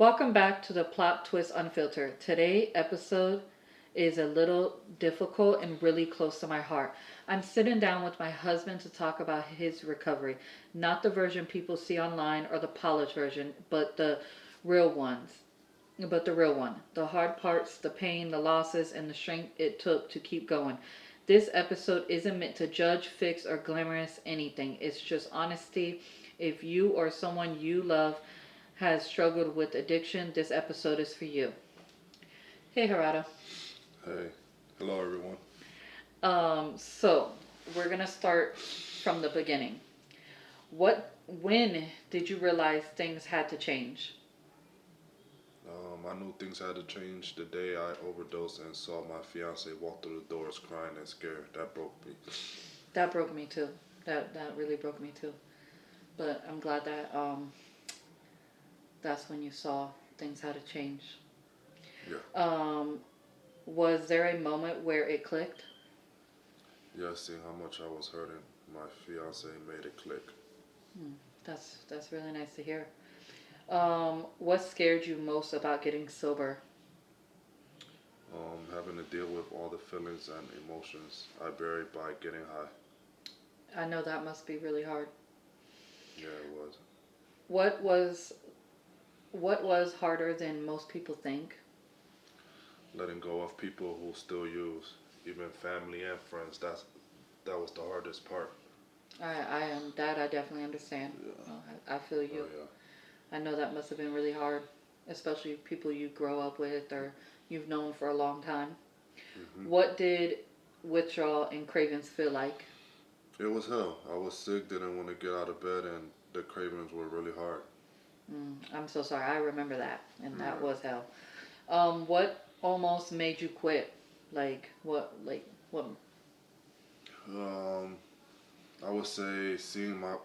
Welcome back to the Plot Twist Unfiltered. Today episode is a little difficult and really close to my heart. I'm sitting down with my husband to talk about his recovery, not the version people see online or the polished version, but the real ones. But the real one. The hard parts, the pain, the losses, and the strength it took to keep going. This episode isn't meant to judge, fix, or glamorous anything. It's just honesty. If you or someone you love has struggled with addiction, this episode is for you. Hey, Harada. Hey, hello everyone. So we're gonna start from the beginning. When did you realize things had to change? I knew things had to change the day I overdosed and saw my fiance walk through the doors crying and scared. That broke me. That broke me too. That really broke me too. But I'm glad that that's when you saw things had to change. Yeah. Um, was there a moment where it clicked? Yeah, seeing how much I was hurting, my fiance made it click. Hmm, that's really nice to hear. What scared you most about getting sober? Having to deal with all the feelings and emotions I buried by getting high. I know that must be really hard. Yeah, it was. What was what was harder than most people think? Letting go of people who still use, even family and friends. That was the hardest part. I am that I definitely understand. Yeah. I feel Oh you. yeah. I know that must have been really hard, especially people you grow up with or you've known for a long time. Mhm. What did withdrawal and cravings feel like? It was hell. I was sick, didn't want to get out of bed, and the cravings were really hard. I'm so sorry. I remember that, and that Yeah. was hell. What almost made you quit? What? Um, I would say seeing my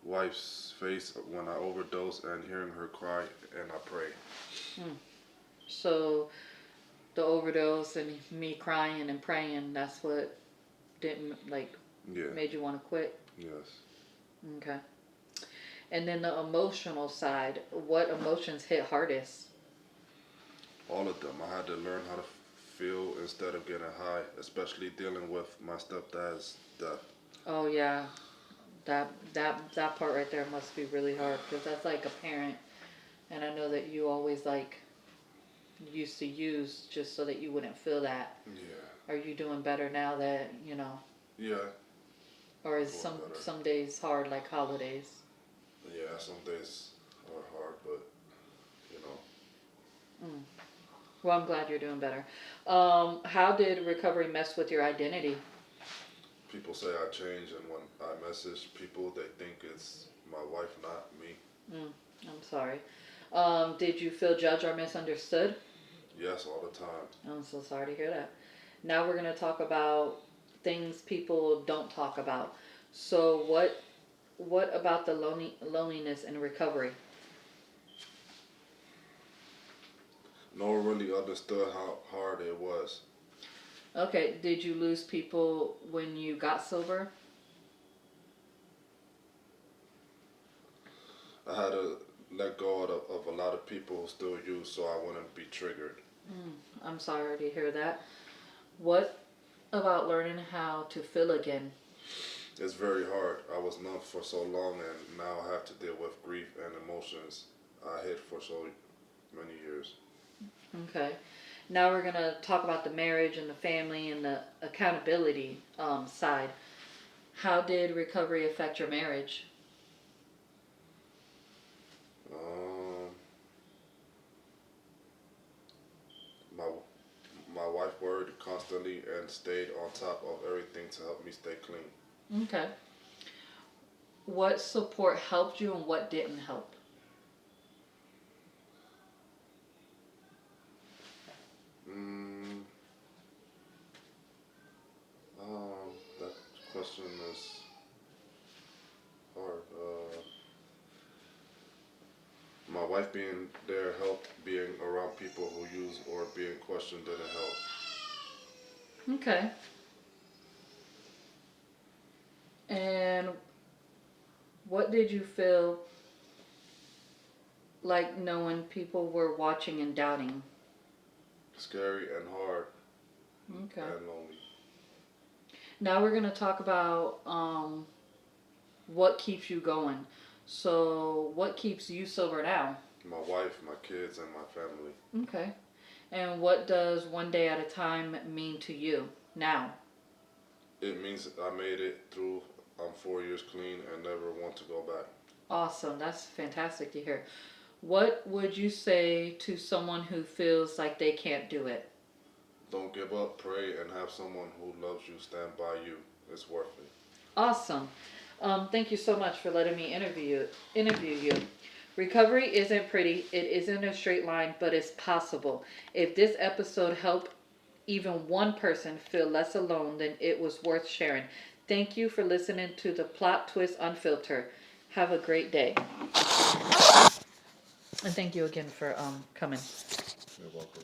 wife's face when I overdosed and hearing her cry, and I pray. Hmm. So the overdose and me crying and praying. That's what didn't Yeah. made you want to quit. Yes. Okay. And then the emotional side. What emotions hit hardest? All of them. I had to learn how to feel instead of getting high, especially dealing with my stepdad's death. Oh yeah, that part right there must be really hard because that's like a parent, and I know that you always like used to use just so that you wouldn't feel that. Yeah. Are you doing better now that you know, Yeah. or I'm is doing some better. some days hard like holidays? Yeah. Some days are hard, but you know, Mm. Well, I'm glad you're doing better. How did recovery mess with your identity? people say I change, and when I message people, they think it's my wife, not me. Mm, I'm sorry. Did you feel judged or misunderstood? Yes, all the time. I'm so sorry to hear that. Now we're going to talk about things people don't talk about. So what about the loneliness in recovery? No one really understood how hard it was. Okay, did you lose people when you got sober? I had to let go of a lot of people who still use so I wouldn't be triggered. Mm, I'm sorry to hear that. What about learning how to feel again? It's very hard. I was numb for so long, and now I have to deal with grief and emotions I hid for so many years. Okay. Now we're going to talk about the marriage and the family and the accountability side. How did recovery affect your marriage? Um, my my wife worried constantly and stayed on top of everything to help me stay clean. Okay. What support helped you and what didn't help? Mm, that question is hard. My wife being there helped. Being around people who use or being questioned didn't help. Okay. And what did you feel like knowing people were watching and doubting? Scary and hard Okay. and lonely. Now we're gonna talk about what keeps you going. So, what keeps you sober now? My wife, my kids, and my family. Okay. And what does one day at a time mean to you now? It means I made it through. I'm 4 years clean and never want to go back. Awesome. That's fantastic to hear. What would you say to someone who feels like they can't do it? Don't give up, pray, and have someone who loves you stand by you. It's worth it. Awesome. Thank you so much for letting me interview you. Recovery isn't pretty. It isn't a straight line, but it's possible. If this episode helped even one person feel less alone, then it was worth sharing. Thank you for listening to the Plot Twist Unfiltered. Have a great day. And thank you again for coming. You're welcome.